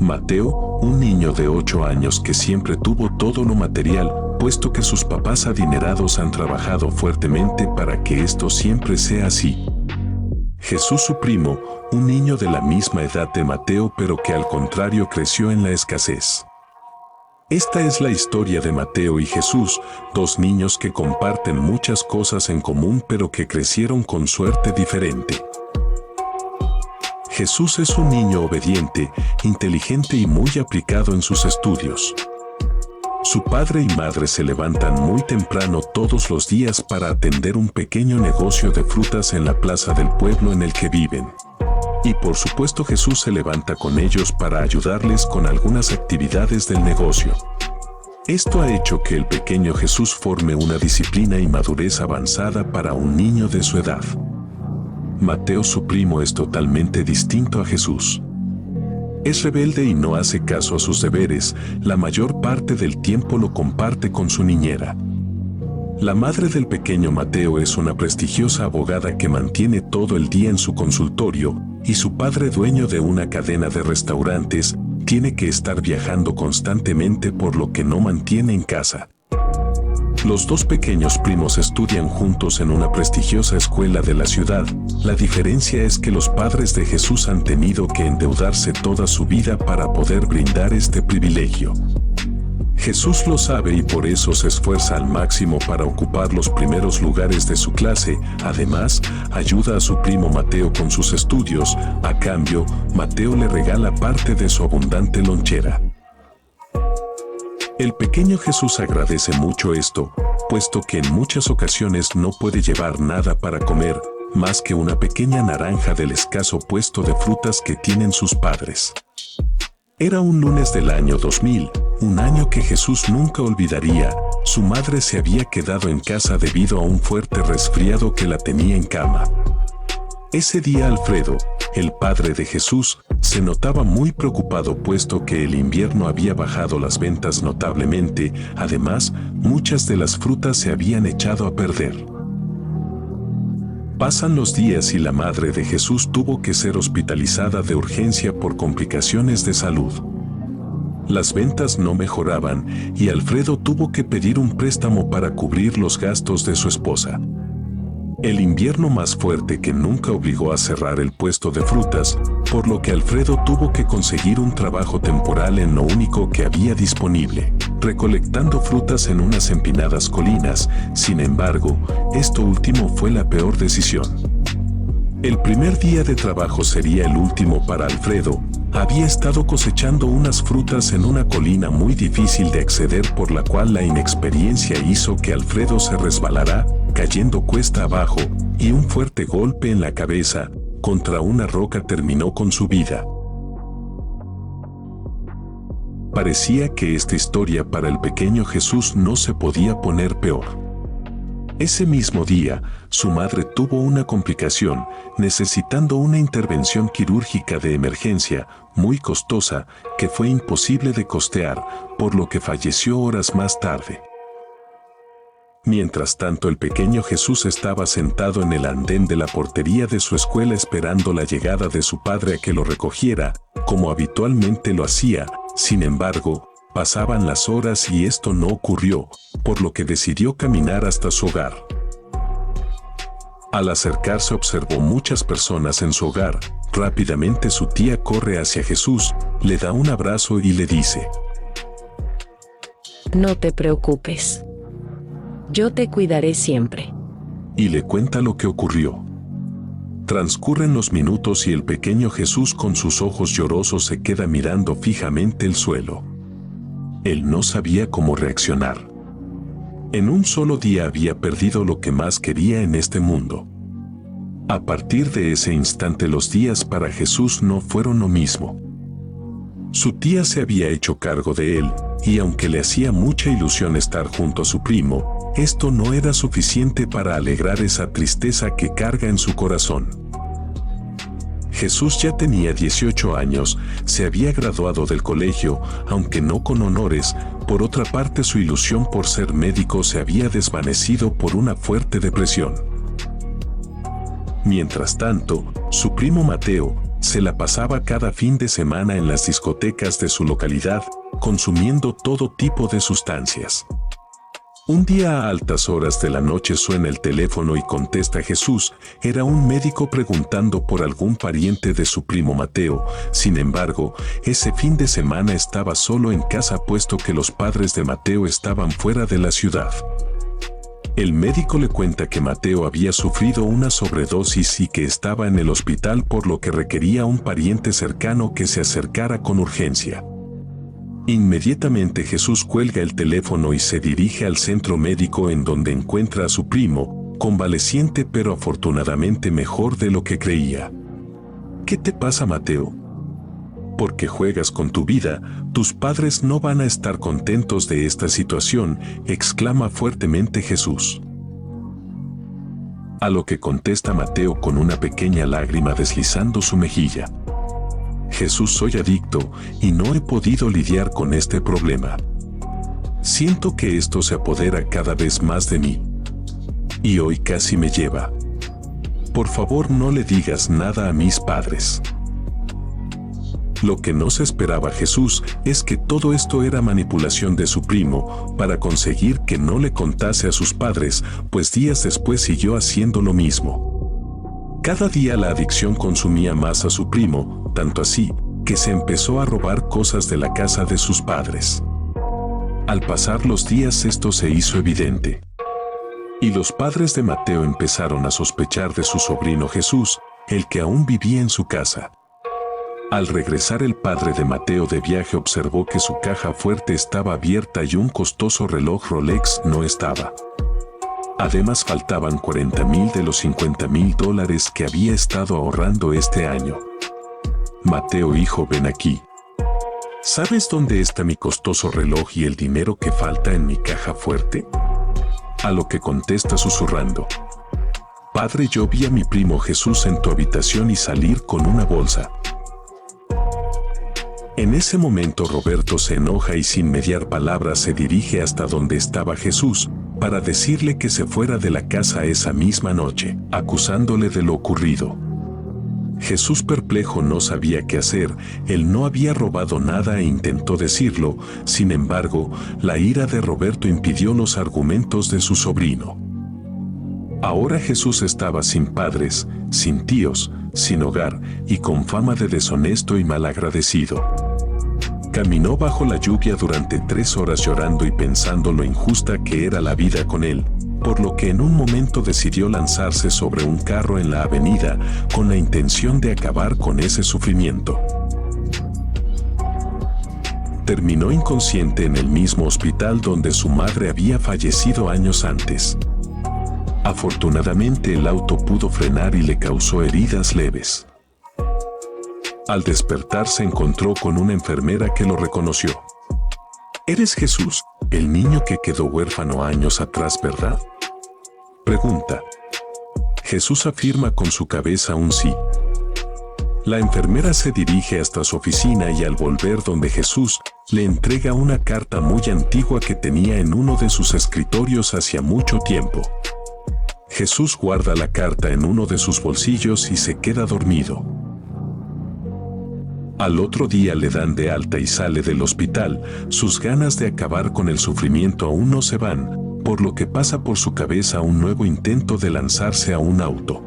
Mateo, un niño de 8 años que siempre tuvo todo lo material, puesto que sus papás adinerados han trabajado fuertemente para que esto siempre sea así. Jesús, su primo, un niño de la misma edad de Mateo pero que al contrario creció en la escasez. Esta es la historia de Mateo y Jesús, dos niños que comparten muchas cosas en común pero que crecieron con suerte diferente. Jesús es un niño obediente, inteligente y muy aplicado en sus estudios. Su padre y madre se levantan muy temprano todos los días para atender un pequeño negocio de frutas en la plaza del pueblo en el que viven. Y por supuesto Jesús se levanta con ellos para ayudarles con algunas actividades del negocio. Esto ha hecho que el pequeño Jesús forme una disciplina y madurez avanzada para un niño de su edad. Mateo, su primo, es totalmente distinto a Jesús. Es rebelde y no hace caso a sus deberes, la mayor parte del tiempo lo comparte con su niñera. La madre del pequeño Mateo es una prestigiosa abogada que mantiene todo el día en su consultorio, y su padre, dueño de una cadena de restaurantes, tiene que estar viajando constantemente por lo que no mantiene en casa. Los dos pequeños primos estudian juntos en una prestigiosa escuela de la ciudad. La diferencia es que los padres de Jesús han tenido que endeudarse toda su vida para poder brindar este privilegio. Jesús lo sabe y por eso se esfuerza al máximo para ocupar los primeros lugares de su clase. Además, ayuda a su primo Mateo con sus estudios. A cambio, Mateo le regala parte de su abundante lonchera. El pequeño Jesús agradece mucho esto, puesto que en muchas ocasiones no puede llevar nada para comer, más que una pequeña naranja del escaso puesto de frutas que tienen sus padres. Era un lunes del año 2000, un año que Jesús nunca olvidaría. Su madre se había quedado en casa debido a un fuerte resfriado que la tenía en cama. Ese día Alfredo, el padre de Jesús, se notaba muy preocupado puesto que el invierno había bajado las ventas notablemente. Además, muchas de las frutas se habían echado a perder. Pasan los días y la madre de Jesús tuvo que ser hospitalizada de urgencia por complicaciones de salud. Las ventas no mejoraban y Alfredo tuvo que pedir un préstamo para cubrir los gastos de su esposa. El invierno más fuerte que nunca obligó a cerrar el puesto de frutas, por lo que Alfredo tuvo que conseguir un trabajo temporal en lo único que había disponible, recolectando frutas en unas empinadas colinas. Sin embargo, esto último fue la peor decisión. El primer día de trabajo sería el último para Alfredo. Había estado cosechando unas frutas en una colina muy difícil de acceder, por la cual la inexperiencia hizo que Alfredo se resbalara, cayendo cuesta abajo, y un fuerte golpe en la cabeza contra una roca terminó con su vida. Parecía que esta historia para el pequeño Jesús no se podía poner peor. Ese mismo día, su madre tuvo una complicación, necesitando una intervención quirúrgica de emergencia, muy costosa, que fue imposible de costear, por lo que falleció horas más tarde. Mientras tanto, el pequeño Jesús estaba sentado en el andén de la portería de su escuela esperando la llegada de su padre a que lo recogiera, como habitualmente lo hacía. Sin embargo, pasaban las horas y esto no ocurrió, por lo que decidió caminar hasta su hogar. Al acercarse observó muchas personas en su hogar. Rápidamente su tía corre hacia Jesús, le da un abrazo y le dice: No te preocupes. Yo te cuidaré siempre. Y le cuenta lo que ocurrió. Transcurren los minutos y el pequeño Jesús con sus ojos llorosos se queda mirando fijamente el suelo. Él no sabía cómo reaccionar. En un solo día había perdido lo que más quería en este mundo. A partir de ese instante los días para Jesús no fueron lo mismo. Su tía se había hecho cargo de él, y aunque le hacía mucha ilusión estar junto a su primo, esto no era suficiente para alegrar esa tristeza que carga en su corazón. Jesús ya tenía 18 años, se había graduado del colegio, aunque no con honores. Por otra parte, su ilusión por ser médico se había desvanecido por una fuerte depresión. Mientras tanto, su primo Mateo se la pasaba cada fin de semana en las discotecas de su localidad, consumiendo todo tipo de sustancias. Un día a altas horas de la noche suena el teléfono y contesta Jesús. Era un médico preguntando por algún pariente de su primo Mateo. Sin embargo, ese fin de semana estaba solo en casa puesto que los padres de Mateo estaban fuera de la ciudad. El médico le cuenta que Mateo había sufrido una sobredosis y que estaba en el hospital, por lo que requería un pariente cercano que se acercara con urgencia. Inmediatamente Jesús cuelga el teléfono y se dirige al centro médico, en donde encuentra a su primo, convaleciente pero afortunadamente mejor de lo que creía. ¿Qué te pasa, Mateo? ¿Por qué juegas con tu vida? Tus padres no van a estar contentos de esta situación, exclama fuertemente Jesús. A lo que contesta Mateo con una pequeña lágrima deslizando su mejilla. Jesús, soy adicto y no he podido lidiar con este problema. Siento que esto se apodera cada vez más de mí. Y hoy casi me lleva. Por favor, no le digas nada a mis padres. Lo que no se esperaba Jesús es que todo esto era manipulación de su primo para conseguir que no le contase a sus padres, pues días después siguió haciendo lo mismo. Cada día la adicción consumía más a su primo, tanto así que se empezó a robar cosas de la casa de sus padres. Al pasar los días esto se hizo evidente. Y los padres de Mateo empezaron a sospechar de su sobrino Jesús, el que aún vivía en su casa. Al regresar el padre de Mateo de viaje observó que su caja fuerte estaba abierta y un costoso reloj Rolex no estaba. Además faltaban $40,000 de los $50,000 que había estado ahorrando este año. Mateo, hijo, ven aquí. ¿Sabes dónde está mi costoso reloj y el dinero que falta en mi caja fuerte? A lo que contesta susurrando. Padre, yo vi a mi primo Jesús en tu habitación y salir con una bolsa. En ese momento Roberto se enoja y sin mediar palabras se dirige hasta donde estaba Jesús, para decirle que se fuera de la casa esa misma noche, acusándole de lo ocurrido. Jesús, perplejo, no sabía qué hacer. Él no había robado nada e intentó decirlo. Sin embargo, la ira de Roberto impidió los argumentos de su sobrino. Ahora Jesús estaba sin padres, sin tíos, sin hogar y con fama de deshonesto y malagradecido. Caminó bajo la lluvia durante 3 horas llorando y pensando lo injusta que era la vida con él, por lo que en un momento decidió lanzarse sobre un carro en la avenida con la intención de acabar con ese sufrimiento. Terminó inconsciente en el mismo hospital donde su madre había fallecido años antes. Afortunadamente el auto pudo frenar y le causó heridas leves. Al despertar se encontró con una enfermera que lo reconoció. ¿Eres Jesús, el niño que quedó huérfano años atrás, verdad?, pregunta. Jesús afirma con su cabeza un sí. La enfermera se dirige hasta su oficina y al volver donde Jesús, le entrega una carta muy antigua que tenía en uno de sus escritorios hacía mucho tiempo. Jesús guarda la carta en uno de sus bolsillos y se queda dormido. Al otro día le dan de alta y sale del hospital. Sus ganas de acabar con el sufrimiento aún no se van, por lo que pasa por su cabeza un nuevo intento de lanzarse a un auto.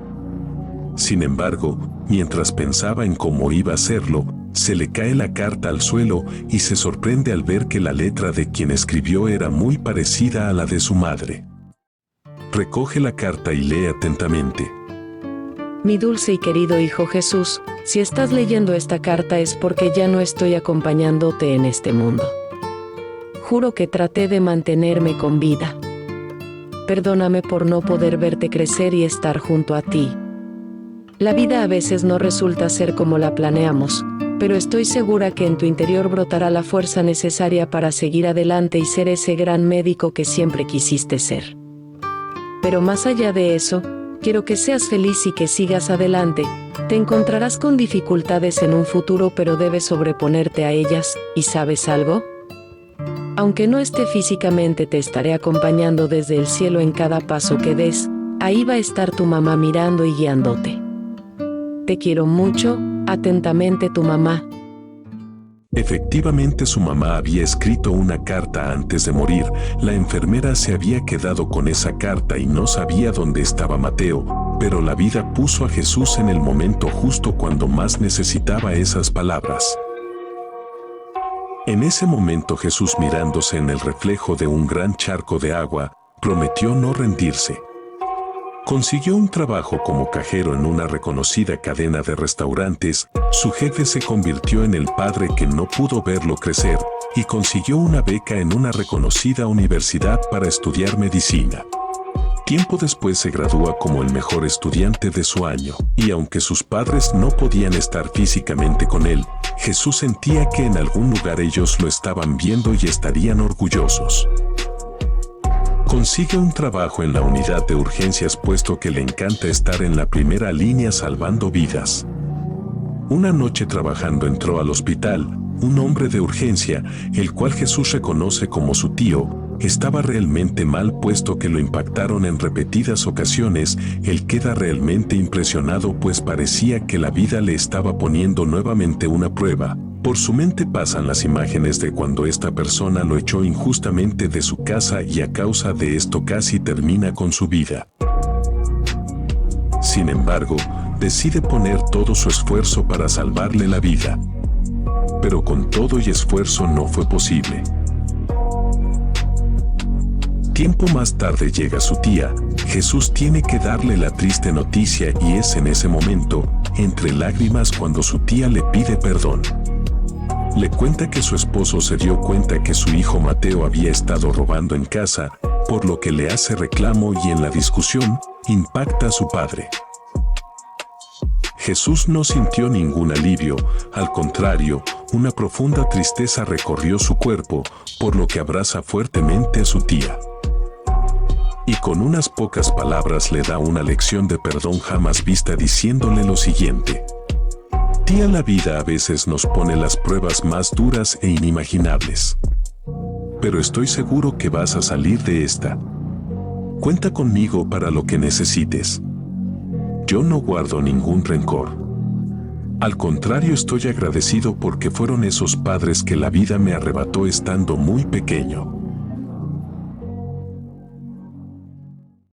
Sin embargo, mientras pensaba en cómo iba a hacerlo, se le cae la carta al suelo y se sorprende al ver que la letra de quien escribió era muy parecida a la de su madre. Recoge la carta y lee atentamente. Mi dulce y querido hijo Jesús, si estás leyendo esta carta es porque ya no estoy acompañándote en este mundo. Juro que traté de mantenerme con vida. Perdóname por no poder verte crecer y estar junto a ti. La vida a veces no resulta ser como la planeamos, pero estoy segura que en tu interior brotará la fuerza necesaria para seguir adelante y ser ese gran médico que siempre quisiste ser. Pero más allá de eso, quiero que seas feliz y que sigas adelante. Te encontrarás con dificultades en un futuro, pero debes sobreponerte a ellas. ¿Y sabes algo? Aunque no esté físicamente, te estaré acompañando desde el cielo en cada paso que des. Ahí va a estar tu mamá mirando y guiándote. Te quiero mucho, Atentamente tu mamá. Efectivamente, su mamá había escrito una carta antes de morir. La enfermera se había quedado con esa carta y no sabía dónde estaba Mateo, pero la vida puso a Jesús en el momento justo cuando más necesitaba esas palabras. En ese momento Jesús, mirándose en el reflejo de un gran charco de agua, prometió no rendirse. Consiguió un trabajo como cajero en una reconocida cadena de restaurantes. Su jefe se convirtió en el padre que no pudo verlo crecer y consiguió una beca en una reconocida universidad para estudiar medicina. Tiempo después se gradúa como el mejor estudiante de su año, y aunque sus padres no podían estar físicamente con él, Jesús sentía que en algún lugar ellos lo estaban viendo y estarían orgullosos. Consigue un trabajo en la unidad de urgencias puesto que le encanta estar en la primera línea salvando vidas. Una noche trabajando entró al hospital un hombre de urgencia, el cual Jesús reconoce como su tío. Estaba realmente mal puesto que lo impactaron en repetidas ocasiones. Él queda realmente impresionado pues parecía que la vida le estaba poniendo nuevamente una prueba. Por su mente pasan las imágenes de cuando esta persona lo echó injustamente de su casa y a causa de esto casi termina con su vida. Sin embargo, decide poner todo su esfuerzo para salvarle la vida. Pero con todo y esfuerzo no fue posible. Tiempo más tarde llega su tía. Jesús tiene que darle la triste noticia y es en ese momento, entre lágrimas, cuando su tía le pide perdón. Le cuenta que su esposo se dio cuenta que su hijo Mateo había estado robando en casa, por lo que le hace reclamo y en la discusión, impacta a su padre. Jesús no sintió ningún alivio, al contrario, una profunda tristeza recorrió su cuerpo, por lo que abraza fuertemente a su tía. Y con unas pocas palabras le da una lección de perdón jamás vista diciéndole lo siguiente: Tía, la vida a veces nos pone las pruebas más duras e inimaginables. Pero estoy seguro que vas a salir de esta. Cuenta conmigo para lo que necesites. Yo no guardo ningún rencor. Al contrario, estoy agradecido porque fueron esos padres que la vida me arrebató estando muy pequeño.